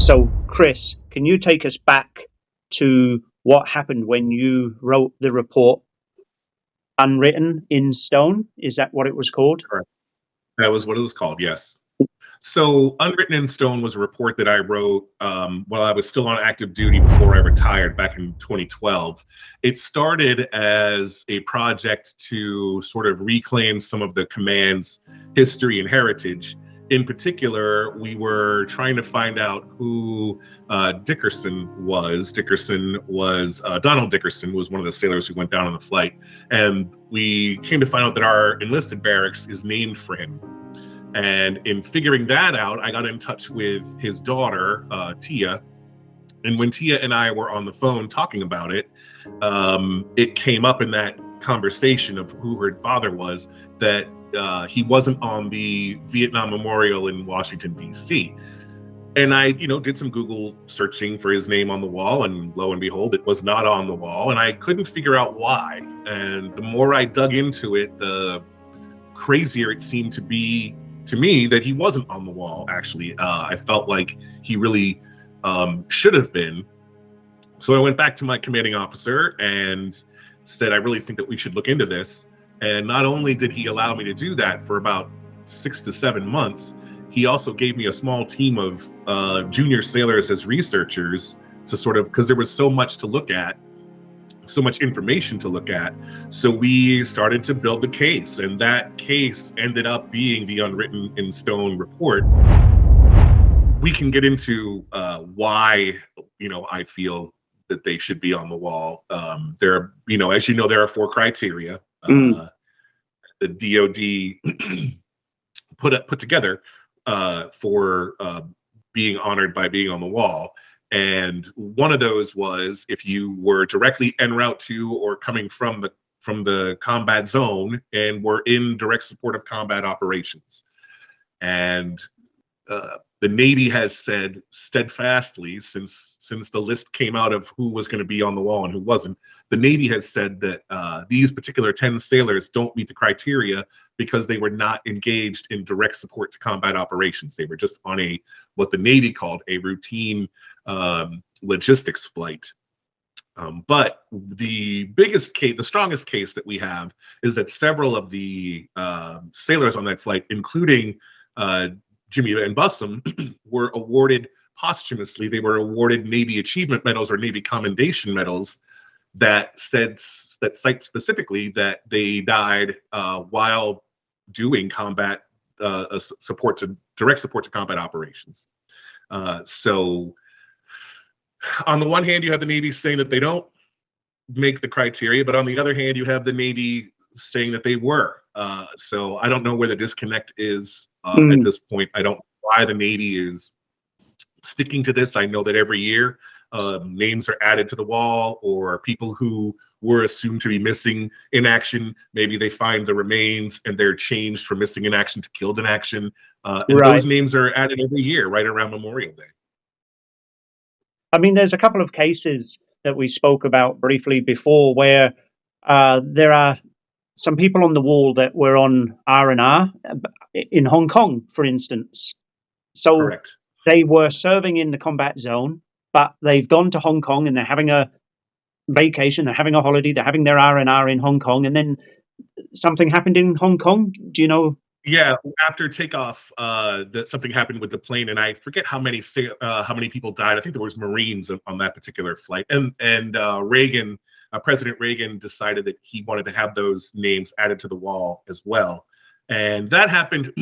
So, Chris, can you take us back to what happened when you wrote the report Unwritten in Stone? Is that what it was called? Correct. That was what it was called, yes. So Unwritten in Stone was a report that I wrote while I was still on active duty before I retired back in 2012. It started as a project to sort of reclaim some of the command's history and heritage. In particular, we were trying to find out who Dickerson was. Donald Dickerson was one of the sailors who went down on the flight. And we came to find out that our enlisted barracks is named for him. And in figuring that out, I got in touch with his daughter, Tia. And when Tia and I were on the phone talking about it, it came up in that conversation of who her father was, that he wasn't on the Vietnam Memorial in Washington, D.C. And I, did some Google searching for his name on the wall, and lo and behold, it was not on the wall. And I couldn't figure out why. And the more I dug into it, the crazier it seemed to be to me that he wasn't on the wall. Actually, I felt like he really should have been. So I went back to my commanding officer and said, I really think that we should look into this. And not only did he allow me to do that for about 6 to 7 months, he also gave me a small team of junior sailors as researchers to sort of, because there was so much to look at, so much information to look at. So we started to build the case, and that case ended up being the Unwritten in Stone report. We can get into why, I feel that they should be on the wall. There are, as you know, there are 4 criteria the DoD put together for being honored by being on the wall. And one of those was if you were directly en route to or coming from the combat zone and were in direct support of combat operations. And the Navy has said steadfastly since the list came out of who was going to be on the wall and who wasn't, the Navy has said that these particular 10 sailors don't meet the criteria because they were not engaged in direct support to combat operations. They were just on what the Navy called a routine logistics flight. But the biggest case, the strongest case that we have is that several of the sailors on that flight, including Jimmy VanBussum, were awarded posthumously. They were awarded Navy Achievement Medals or Navy Commendation Medals that cite specifically that they died while doing combat direct support to combat operations. So on the one hand, you have the Navy saying that they don't make the criteria, but on the other hand, you have the Navy saying that they were. So I don't know where the disconnect is at this point. I don't know why the Navy is sticking to this. I know that every year names are added to the wall, or people who were assumed to be missing in action, maybe they find the remains and they're changed from missing in action to killed in action. And those names are added every year right around Memorial Day. I mean, there's a couple of cases that we spoke about briefly before where there are some people on the wall that were on R&R in Hong Kong, for instance. So Correct. They were serving in the combat zone, but they've gone to Hong Kong and they're having a vacation, they're having a holiday, they're having their R&R in Hong Kong, and then something happened in Hong Kong. Do you know? Yeah, after takeoff, something happened with the plane, and I forget how many people died. I think there was Marines on that particular flight, and Reagan, President Reagan, decided that he wanted to have those names added to the wall as well, and that happened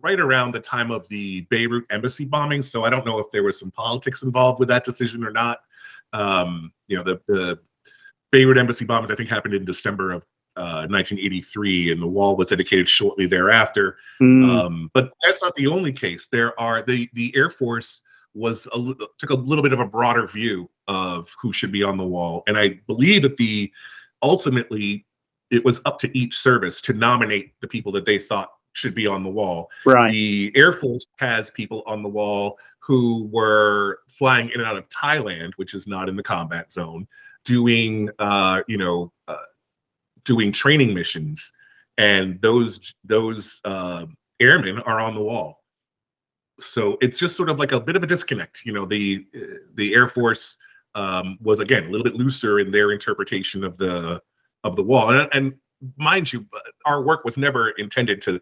right around the time of the Beirut embassy bombing. So I don't know if there was some politics involved with that decision or not. The Beirut embassy bombings, I think, happened in December of 1983, and the wall was dedicated shortly thereafter. But that's not the only case. There are the Air Force took a little bit of a broader view of who should be on the wall, and I believe that ultimately it was up to each service to nominate the people that they thought should be on the wall. Right. The Air Force has people on the wall who were flying in and out of Thailand, which is not in the combat zone, doing training missions, and those airmen are on the wall. So it's just sort of like a bit of a disconnect. The Air Force was, again, a little bit looser in their interpretation of the wall, and mind you, our work was never intended to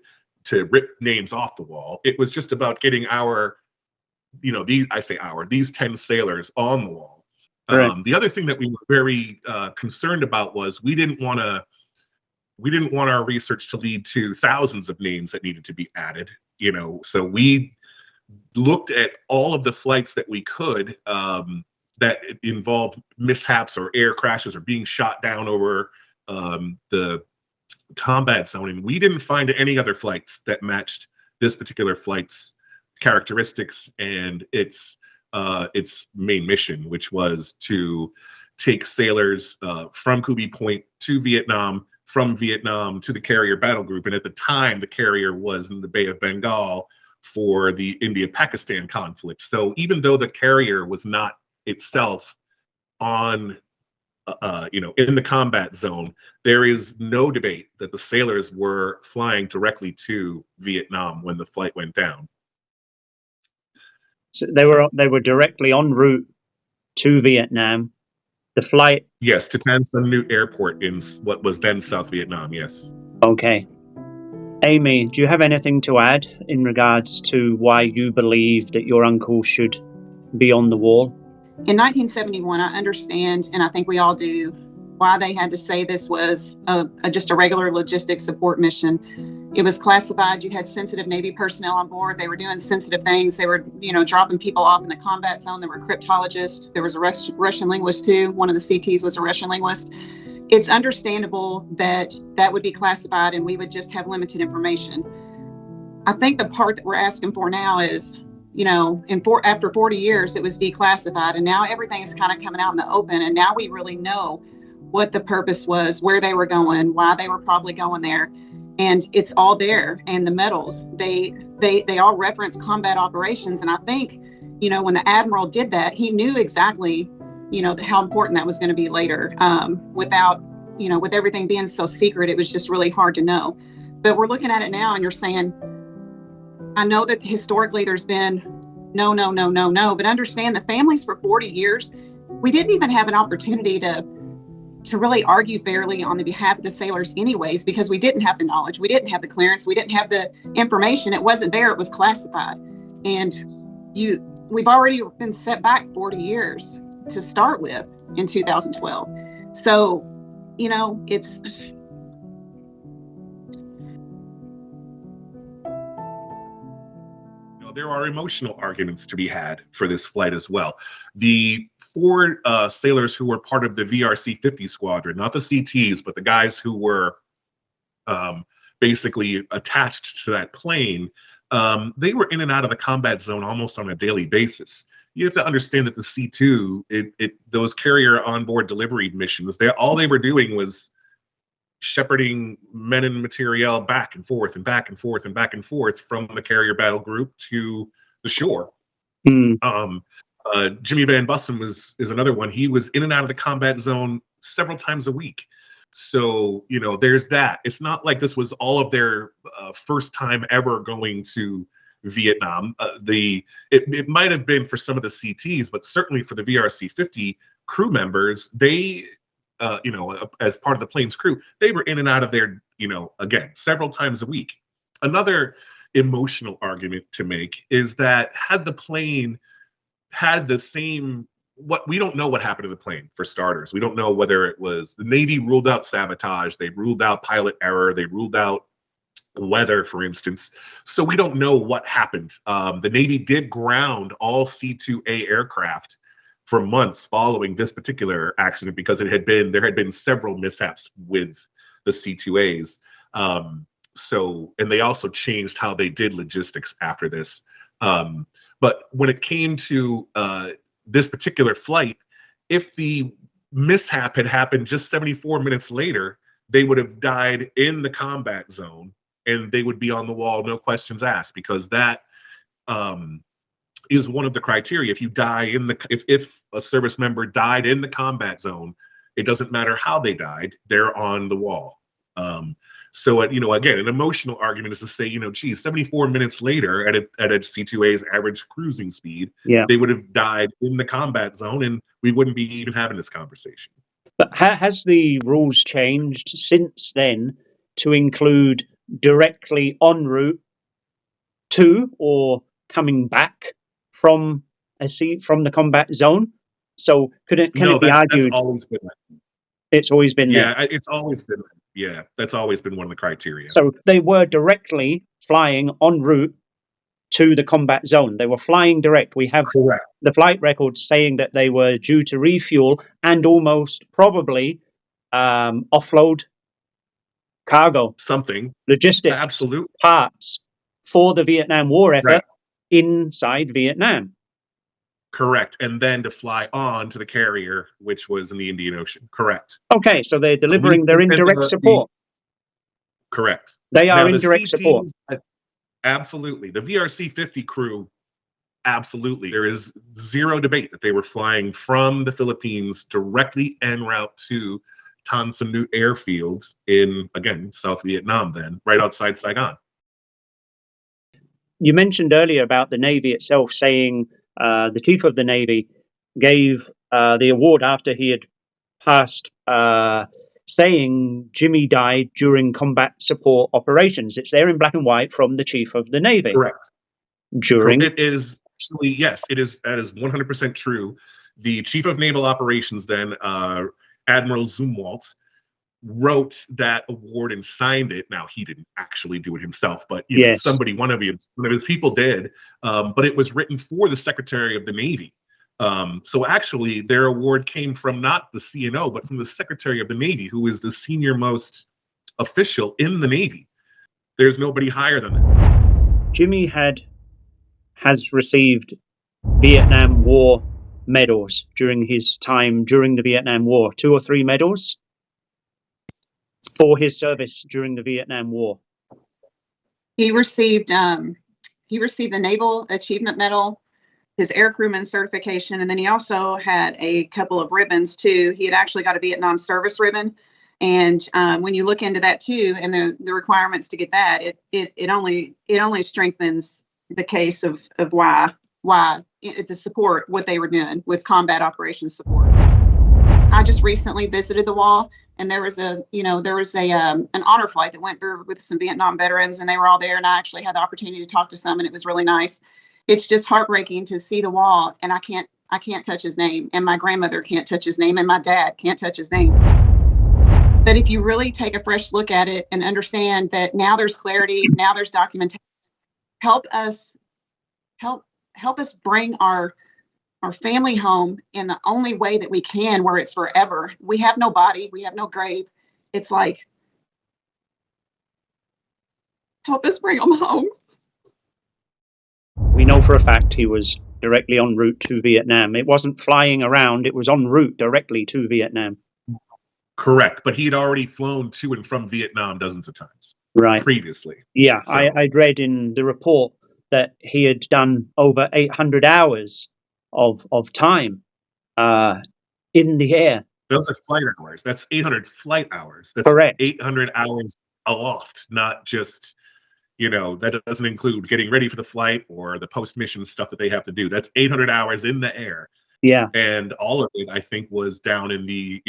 rip names off the wall. It was just about getting these 10 sailors on the wall. Right. The other thing that we were very concerned about was we didn't want our research to lead to thousands of names that needed to be added. So we looked at all of the flights that we could that involved mishaps or air crashes or being shot down over the combat zone, and we didn't find any other flights that matched this particular flight's characteristics and its main mission, which was to take sailors from Cubi Point to Vietnam, from Vietnam to the carrier battle group. And at the time, the carrier was in the Bay of Bengal for the India-Pakistan conflict. So even though the carrier was not itself on in the combat zone, there is no debate that the sailors were flying directly to Vietnam when the flight went down. So they were directly en route to Vietnam. The flight. Yes, to Tan Son Nhut Airport in what was then South Vietnam. Yes. Okay. Amy, do you have anything to add in regards to why you believe that your uncle should be on the wall? In 1971, I understand, and I think we all do, why they had to say this was just a regular logistics support mission. It was classified. You had sensitive Navy personnel on board. They were doing sensitive things. They were, dropping people off in the combat zone. There were cryptologists. There was a Russian linguist too. One of the CTs was a Russian linguist. It's understandable that that would be classified and we would just have limited information. I think the part that we're asking for now is, after 40 years, it was declassified, and now everything is kind of coming out in the open, and now we really know what the purpose was, where they were going, why they were probably going there, and it's all there. And the medals, they all reference combat operations, and I think, when the admiral did that, he knew exactly, how important that was going to be later. Without, with everything being so secret, it was just really hard to know. But we're looking at it now, and you're saying, I know that historically there's been no, but understand the families for 40 years, we didn't even have an opportunity to really argue fairly on the behalf of the sailors anyways, because we didn't have the knowledge, we didn't have the clearance, we didn't have the information. It wasn't there, it was classified. And we've already been set back 40 years to start with in 2012. So, it's... There are emotional arguments to be had for this flight as well. The 4 sailors who were part of the VRC-50 squadron, not the CTs, but the guys who were basically attached to that plane, they were in and out of the combat zone almost on a daily basis. You have to understand that the C2, those carrier onboard delivery missions, all they were doing was shepherding men and materiel back and forth and back and forth and back and forth from the carrier battle group to the shore. Jimmy VanBussum is another one. He was in and out of the combat zone several times a week. So, there's that. It's not like this was all of their first time ever going to Vietnam. It might have been for some of the CTs, but certainly for the VRC-50 crew members, they as part of the plane's crew, they were in and out of there, again, several times a week. Another emotional argument to make is that had the plane had the same, we don't know what happened to the plane, for starters. We don't know whether it was, the Navy ruled out sabotage, they ruled out pilot error, they ruled out weather, for instance. So we don't know what happened. The Navy did ground all C-2A aircraft for months following this particular accident because there had been several mishaps with the C-2As. And they also changed how they did logistics after this. But when it came to this particular flight, if the mishap had happened just 74 minutes later, they would have died in the combat zone and they would be on the wall, no questions asked, because that is one of the criteria. If you die if a service member died in the combat zone, it doesn't matter how they died, they're on the wall. So, again, an emotional argument is to say, geez, 74 minutes later at a C-2A's average cruising speed, Yeah. they would have died in the combat zone, and we wouldn't be even having this conversation. But has the rules changed since then to include directly en route to or coming back from the combat zone? So can it be argued? That's always been that. It's always been there. Yeah, it's always been. Yeah, that's always been one of the criteria. So they were directly flying en route to the combat zone. They were flying direct. We have Correct. the flight records saying that they were due to refuel and almost probably offload cargo, something, logistics, absolutely, parts for the Vietnam War effort right. inside Vietnam. Correct. And then to fly on to the carrier, which was in the Indian Ocean. Correct. Okay, so they're delivering their indirect support. Correct. They are indirect support. Absolutely. The VRC-50 crew, absolutely. There is zero debate that they were flying from the Philippines directly en route to Tan Son Nhut Airfield in, again, South Vietnam then, right outside Saigon. You mentioned earlier about the Navy itself saying the Chief of the Navy gave the award after he had passed, saying Jimmy died during combat support operations. It's there in black and white from the Chief of the Navy. Correct. During it is actually, yes, it is. That is 100% true. The Chief of Naval Operations then, Admiral Zumwalt, wrote that award and signed it. Now, he didn't actually do it himself, but yes, one of his people did. But it was written for the Secretary of the Navy. So actually, their award came from not the CNO, but from the Secretary of the Navy, who is the senior most official in the Navy. There's nobody higher than that. Jimmy has received Vietnam War medals during his time during the Vietnam War, 2 or 3 medals for his service during the Vietnam War. He received the Naval Achievement Medal, his aircrewman certification, and then he also had a couple of ribbons too. He had actually got a Vietnam service ribbon, and when you look into that too, and the requirements to get that, it only strengthens the case of why to support what they were doing with combat operations support. I just recently visited the wall, and there was an honor flight that went through with some Vietnam veterans, and they were all there, and I actually had the opportunity to talk to some, and it was really nice. It's just heartbreaking to see the wall, and I can't touch his name, and my grandmother can't touch his name, and my dad can't touch his name. But if you really take a fresh look at it and understand that now there's clarity, now there's documentation, help us bring our family home in the only way that we can, where it's forever. We have no body, we have no grave. It's like, help us bring them home. We know for a fact he was directly en route to Vietnam. It wasn't flying around, it was en route directly to Vietnam. Correct, but he'd already flown to and from Vietnam dozens of times. Right. Previously. Yeah, so. I'd read in the report that he had done over 800 hours of time in the air. Those are flight hours. That's 800 flight hours. That's correct. 800 hours aloft, not just, that doesn't include getting ready for the flight or the post-mission stuff that they have to do. That's 800 hours in the air. Yeah. And all of it, I think, was down in the,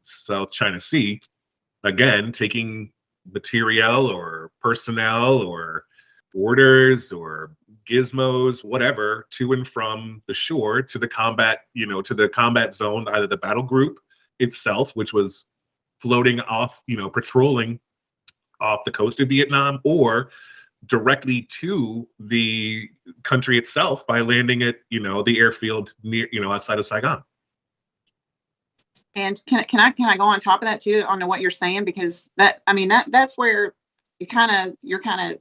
South China Sea, again, taking materiel or personnel or orders or gizmos, whatever, to and from the shore to the combat, to the combat zone, either the battle group itself, which was floating off, patrolling off the coast of Vietnam, or directly to the country itself by landing at, the airfield near, outside of Saigon. And can I go on top of that too, on what you're saying? Because that's where you're kind of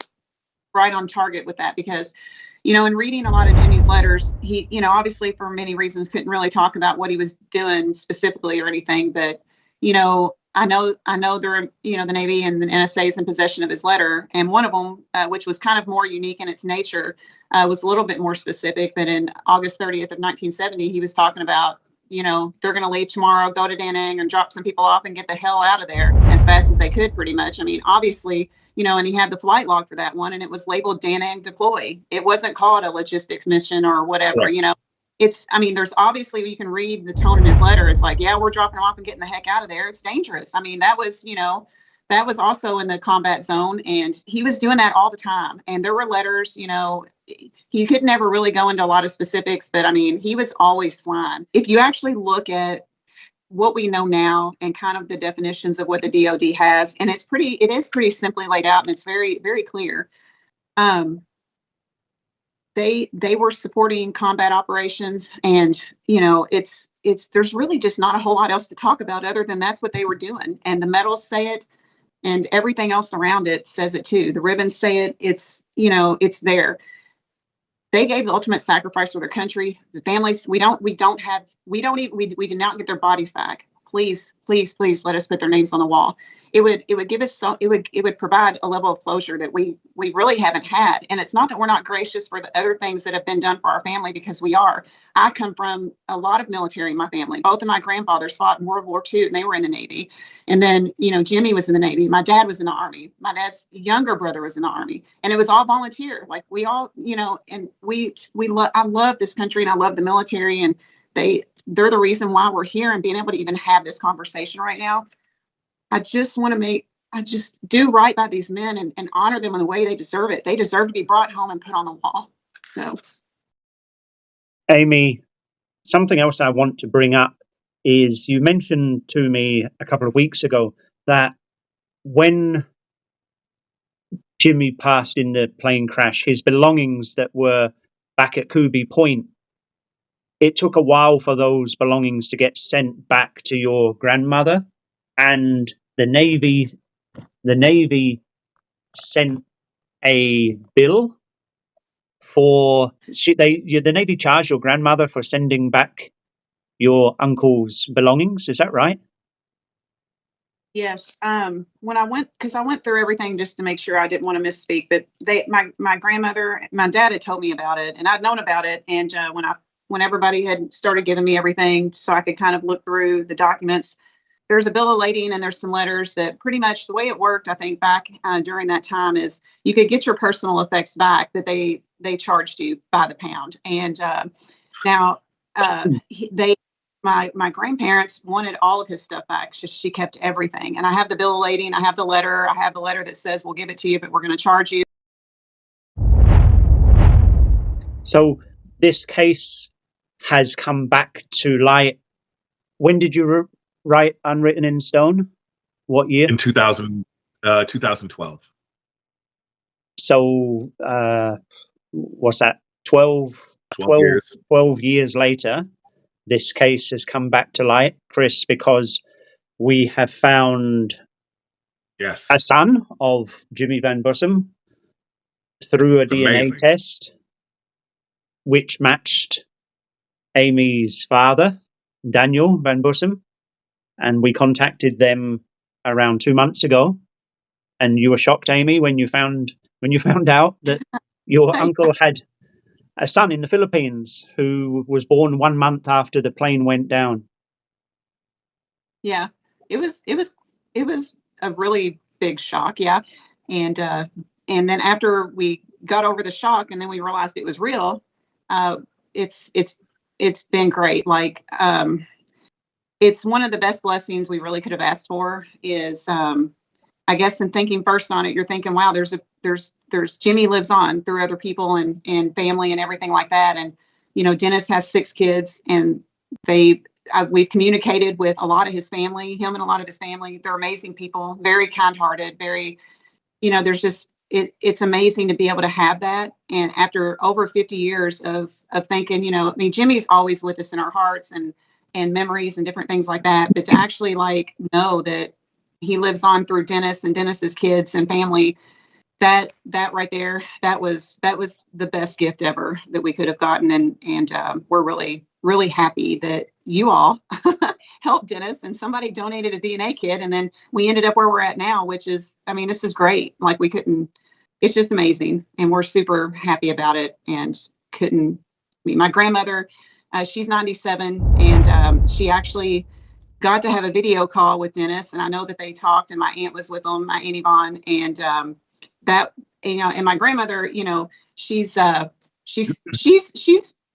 right on target with that, because, in reading a lot of Jimmy's letters, he, obviously for many reasons couldn't really talk about what he was doing specifically or anything, but, I know they're, the Navy and the NSA is in possession of his letter. And one of them, which was kind of more unique in its nature, was a little bit more specific. But in August 30th of 1970, he was talking about they're going to leave tomorrow, go to Da Nang and drop some people off and get the hell out of there as fast as they could, pretty much. I mean, obviously, and he had the flight log for that one, and it was labeled Da Nang deploy. It wasn't called a logistics mission or whatever, Right. There's obviously, you can read the tone in his letter. It's like, yeah, we're dropping them off and getting the heck out of there. It's dangerous. I mean, that was also in the combat zone, and he was doing that all the time. And there were letters, he could never really go into a lot of specifics, but I mean, he was always flying. If you actually look at what we know now and kind of the definitions of what the DoD has, and it is pretty simply laid out, and it's very, very clear. They were supporting combat operations, and there's really just not a whole lot else to talk about other than that's what they were doing. And the medals say it, and everything else around it says it too. The ribbons say it. It's there. They gave the ultimate sacrifice for their country. The families, we do not get their bodies back. Please, please, please let us put their names on the wall. It would give us it would provide a level of closure that we really haven't had. And it's not that we're not gracious for the other things that have been done for our family, because we are. I come from a lot of military in my family. Both of my grandfathers fought in World War II, and they were in the Navy. And then, Jimmy was in the Navy. My dad was in the Army. My dad's younger brother was in the Army, and it was all volunteer. Like, we all, and I love this country, and I love the military, and they're the reason why we're here and being able to even have this conversation right now. I just do right by these men and honor them in the way they deserve it. They deserve to be brought home and put on the wall. So, Amy, something else I want to bring up is, you mentioned to me a couple of weeks ago that when Jimmy passed in the plane crash, his belongings that were back at Cubi Point, it took a while for those belongings to get sent back to your grandmother, and the Navy sent a bill for the Navy charged your grandmother for sending back your uncle's belongings. Is that right? yes. When I went through everything just to make sure I didn't want to misspeak, but my grandmother, my dad had told me about it, and I'd known about it. And when everybody had started giving me everything so I could kind of look through the documents, there's a bill of lading, and there's some letters that pretty much the way it worked, I think, back during that time, is you could get your personal effects back, that they charged you by the pound. And now my grandparents wanted all of his stuff back. She kept everything. And I have the bill of lading. I have the letter. I have the letter that says, we'll give it to you, but we're going to charge you. So this case has come back to light. When did you write Unwritten in Stone? What year? In 2012. So what's that? 12 years. 12 years later, this case has come back to light, Chris, because we have found a son of Jimmy VanBussum through a DNA test, which matched Amy's father, Daniel VanBussum. And we contacted them around 2 months ago. And you were shocked, Amy, when you found out that your uncle had a son in the Philippines who was born 1 month after the plane went down. Yeah, it was a really big shock. Yeah. And then after we got over the shock, and then we realized it was real, it's been great. Like, it's one of the best blessings we really could have asked for. Is I guess, in thinking first on it, you're thinking, wow, there's Jimmy lives on through other people and family and everything like that. And, Dennis has 6 kids, and we've communicated with a lot of his family, him and a lot of his family. They're amazing people, very kind-hearted, very, there's just, it's amazing to be able to have that. And after over 50 years of thinking, Jimmy's always with us in our hearts and memories and different things like that. But to actually know that he lives on through Dennis and Dennis's kids and family, that right there, that was the best gift ever that we could have gotten. And we're really, really happy that you all helped Dennis, and somebody donated a DNA kit. And then we ended up where we're at now, which is, this is great. Like, it's just amazing. And we're super happy about it. And my grandmother, She's 97, and she actually got to have a video call with Dennis, and I know that they talked, and my aunt was with them, my Aunt Yvonne, and that, and my grandmother, she's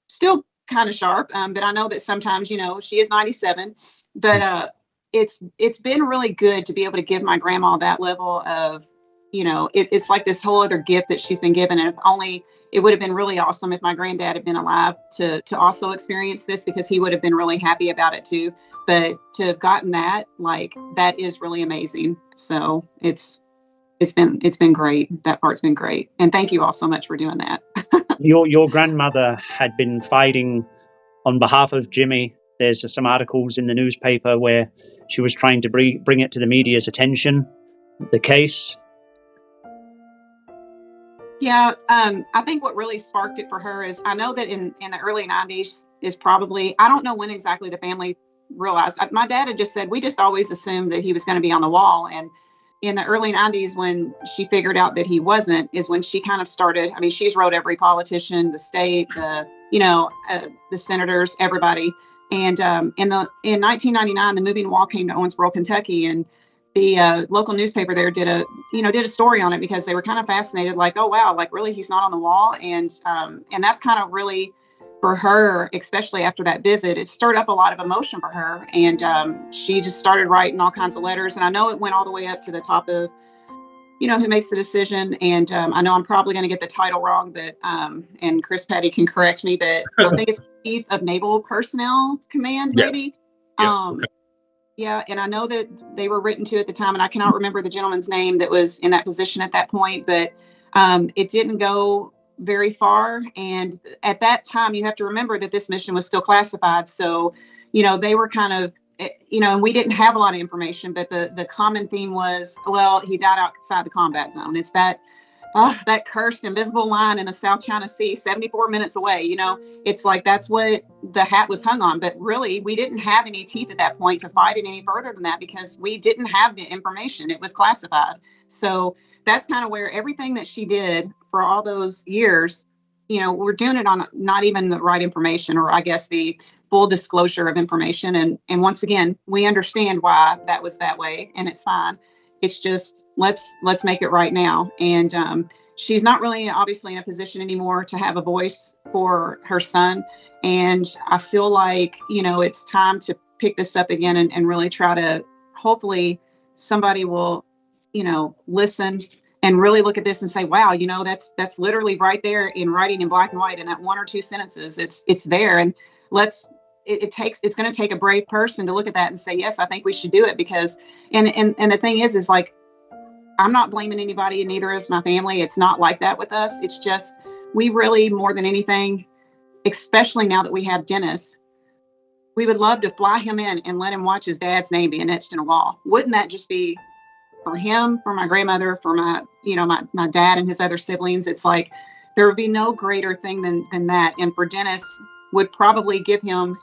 still kind of sharp, but I know that sometimes, she is 97, but it's been really good to be able to give my grandma that level of, it's like this whole other gift that she's been given, and if only it would have been really awesome if my granddad had been alive to also experience this, because he would have been really happy about it too. But to have gotten that, that is really amazing. So it's been great. That part's been great. And thank you all so much for doing that. Your grandmother had been fighting on behalf of Jimmy. There's some articles in the newspaper where she was trying to bring it to the media's attention, the case. Yeah, I think what really sparked it for her is, I know that in the early 90s is probably, I don't know when exactly the family realized. My dad had just said, we just always assumed that he was going to be on the wall. And in the early 90s, when she figured out that he wasn't, is when she kind of started. I mean, she's wrote every politician, the state, the senators, everybody. And in 1999, the moving wall came to Owensboro, Kentucky, and the local newspaper there did a story on it, because they were kind of fascinated, like, oh wow, like really he's not on the wall. And that's kind of really, for her, especially after that visit, it stirred up a lot of emotion for her, and she just started writing all kinds of letters. And I know it went all the way up to the top of, who makes the decision. And I know I'm probably going to get the title wrong, but and Patti can correct me, but I think it's Chief of Naval Personnel Command, maybe. Yes. Yeah, and I know that they were written to at the time, and I cannot remember the gentleman's name that was in that position at that point, but it didn't go very far. And at that time, you have to remember that this mission was still classified. So, they were kind of, and we didn't have a lot of information, but the common theme was, well, he died outside the combat zone. It's that cursed invisible line in the South China Sea, 74 minutes away. It's like, that's what the hat was hung on. But really, we didn't have any teeth at that point to fight it any further than that, because we didn't have the information. It was classified. So that's kind of where everything that she did for all those years, we're doing it on not even the right information, or I guess the full disclosure of information. And once again, we understand why that was that way, and it's fine. It's just, let's make it right now. And she's not really obviously in a position anymore to have a voice for her son. And I feel like, it's time to pick this up again and really try to, hopefully somebody will, listen and really look at this and say, wow, that's literally right there in writing in black and white in that one or two sentences. It's there. And it's going to take a brave person to look at that and say, yes, I think we should do it, because, and the thing is like, I'm not blaming anybody, and neither is my family. It's not like that with us. It's just, we really, more than anything, especially now that we have Dennis, we would love to fly him in and let him watch his dad's name being etched in a wall. Wouldn't that just be, for him, for my grandmother, for my, my dad and his other siblings? It's like, there would be no greater thing than that. And for Dennis, would probably give him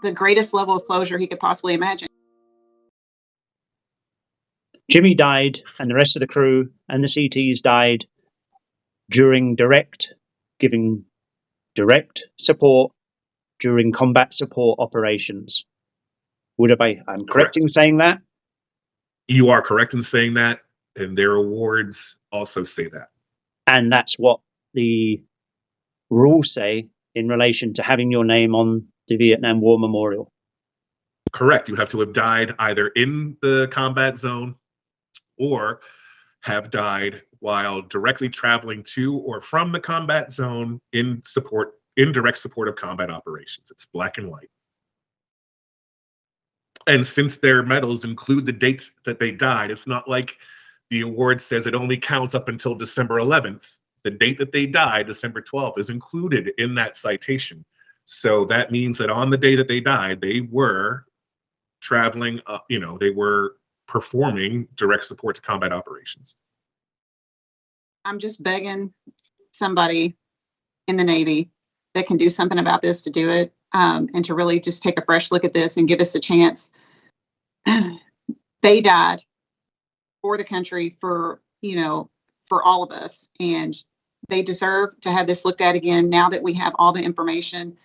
the greatest level of closure he could possibly imagine. Jimmy died, and the rest of the crew and the CTs died during giving direct support during combat support operations. I'm correct in saying that? You are correct in saying that, and their awards also say that. And that's what the rules say in relation to having your name on the Vietnam War Memorial. Correct. You have to have died either in the combat zone or have died while directly traveling to or from the combat zone in direct support of combat operations. It's black and white. And since their medals include the date that they died, it's not like the award says it only counts up until December 11th. The date that they died, December 12th, is included in that citation. So that means that on the day that they died, they were traveling, they were performing direct support to combat operations. I'm just begging somebody in the Navy that can do something about this to do it, and to really just take a fresh look at this and give us a chance. They died for the country, for all of us, and they deserve to have this looked at again now that we have all the information.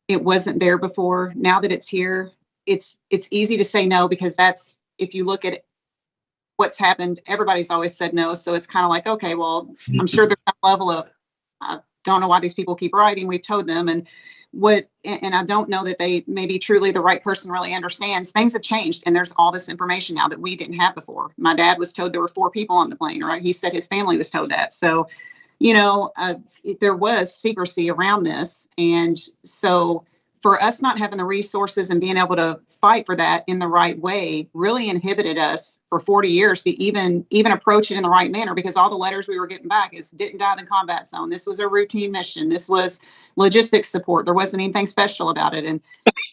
it wasn't there before. Now that it's here, it's easy to say no, because that's, if you look at what's happened, everybody's always said no. So it's kind of like, okay, well, I'm sure there's some level of, I don't know why these people keep writing. We've told them, and I don't know that they maybe truly the right person really understands. Things have changed, and there's all this information now that we didn't have before. My dad was told there were 4 people on the plane, right? He said his family was told that. So, there was secrecy around this. And so for us not having the resources and being able to fight for that in the right way really inhibited us for 40 years to even approach it in the right manner, because all the letters we were getting back is didn't die in the combat zone. This was a routine mission. This was logistics support. There wasn't anything special about it. And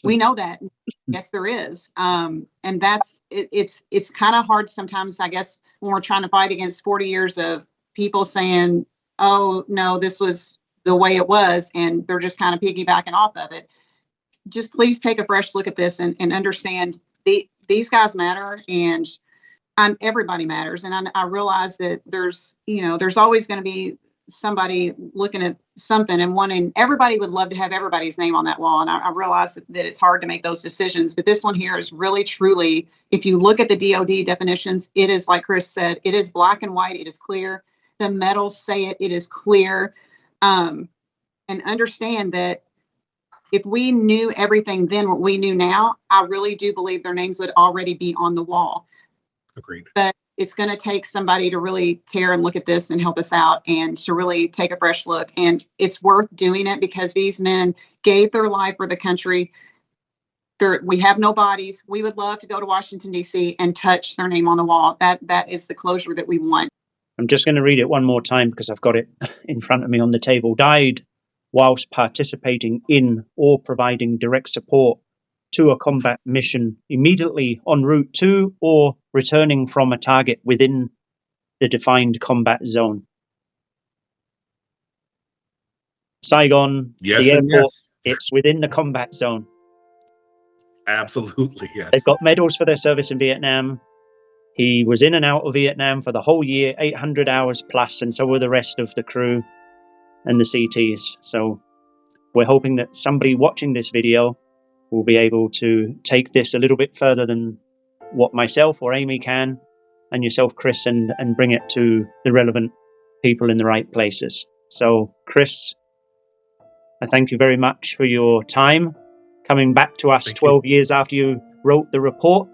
we know that. Yes, there is. And that's, it's kind of hard sometimes, I guess, when we're trying to fight against 40 years of people saying, oh, no, this was the way it was, and they're just kind of piggybacking off of it. Just please take a fresh look at this and understand these guys matter, and everybody matters. And I realize that there's always going to be somebody looking at something and wanting, everybody would love to have everybody's name on that wall. And I realize that it's hard to make those decisions, but this one here is really, truly, if you look at the DoD definitions, it is, like Chris said, it is black and white. It is clear. The medals say it is clear. And understand that if we knew everything then what we knew now, I really do believe their names would already be on the wall. Agreed. But it's going to take somebody to really care and look at this and help us out, and to really take a fresh look. And it's worth doing it because these men gave their life for the country. We have no bodies. We would love to go to Washington, D.C. and touch their name on the wall. That is the closure that we want. I'm just going to read it one more time because I've got it in front of me on the table. Died whilst participating in or providing direct support to a combat mission immediately en route to or returning from a target within the defined combat zone. Saigon, Yes, the airport, yes. It's within the combat zone. Absolutely, yes. They've got medals for their service in Vietnam. He was in and out of Vietnam for the whole year, 800 hours plus, and so were the rest of the crew and the CTs. So we're hoping that somebody watching this video will be able to take this a little bit further than what myself or Amy can, and yourself, Chris, and bring it to the relevant people in the right places. So, Chris, I thank you very much for your time coming back to us 12 years after you wrote the report.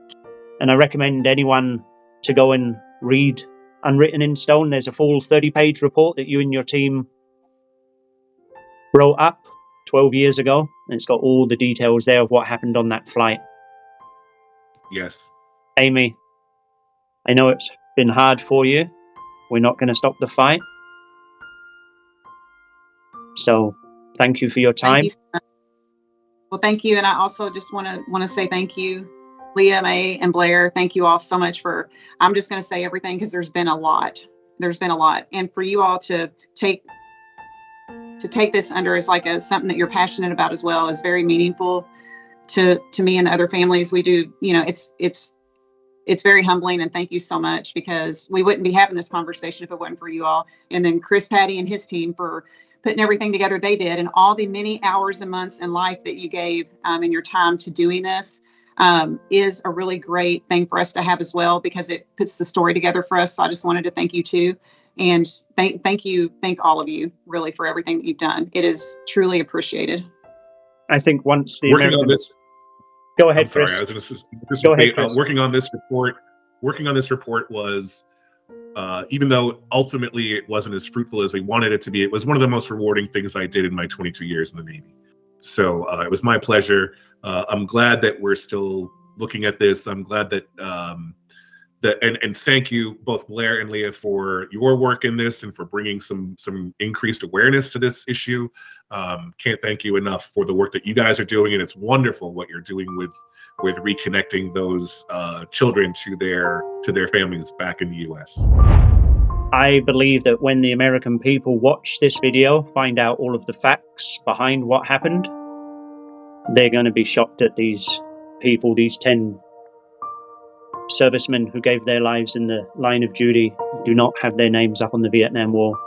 And I recommend anyone to go and read Unwritten in Stone. There's a full 30-page report that you and your team wrote up 12 years ago. And it's got all the details there of what happened on that flight. Yes. Amy, I know it's been hard for you. We're not going to stop the fight. So thank you for your time. Thank you so much. Well, thank you. And I also just want to say thank you, Leah, May, and Blair. Thank you all so much for, I'm just going to say everything because there's been a lot. And for you all to take this under as like something that you're passionate about as well is very meaningful to me and the other families. We do, it's very humbling, and thank you so much, because we wouldn't be having this conversation if it wasn't for you all. And then Chris, Patti, and his team for putting everything together they did, and all the many hours and months in life that you gave in your time to doing this is a really great thing for us to have as well, because it puts the story together for us. So I just wanted to thank you too. And thank all of you really for everything that you've done. It is truly appreciated. I think once the working American... on this. Go ahead, I'm sorry, Chris. I was going to Go say, ahead, Chris. working on this report was, even though ultimately it wasn't as fruitful as we wanted it to be, it was one of the most rewarding things I did in my 22 years in the Navy. So it was my pleasure. I'm glad that we're still looking at this. I'm glad that and thank you both Blair and Leah for your work in this and for bringing some increased awareness to this issue. Can't thank you enough for the work that you guys are doing, and it's wonderful what you're doing with reconnecting those children to their families back in the U.S. I believe that when the American people watch this video, find out all of the facts behind what happened, they're going to be shocked at these people, these 10 servicemen who gave their lives in the line of duty, do not have their names up on the Vietnam Wall.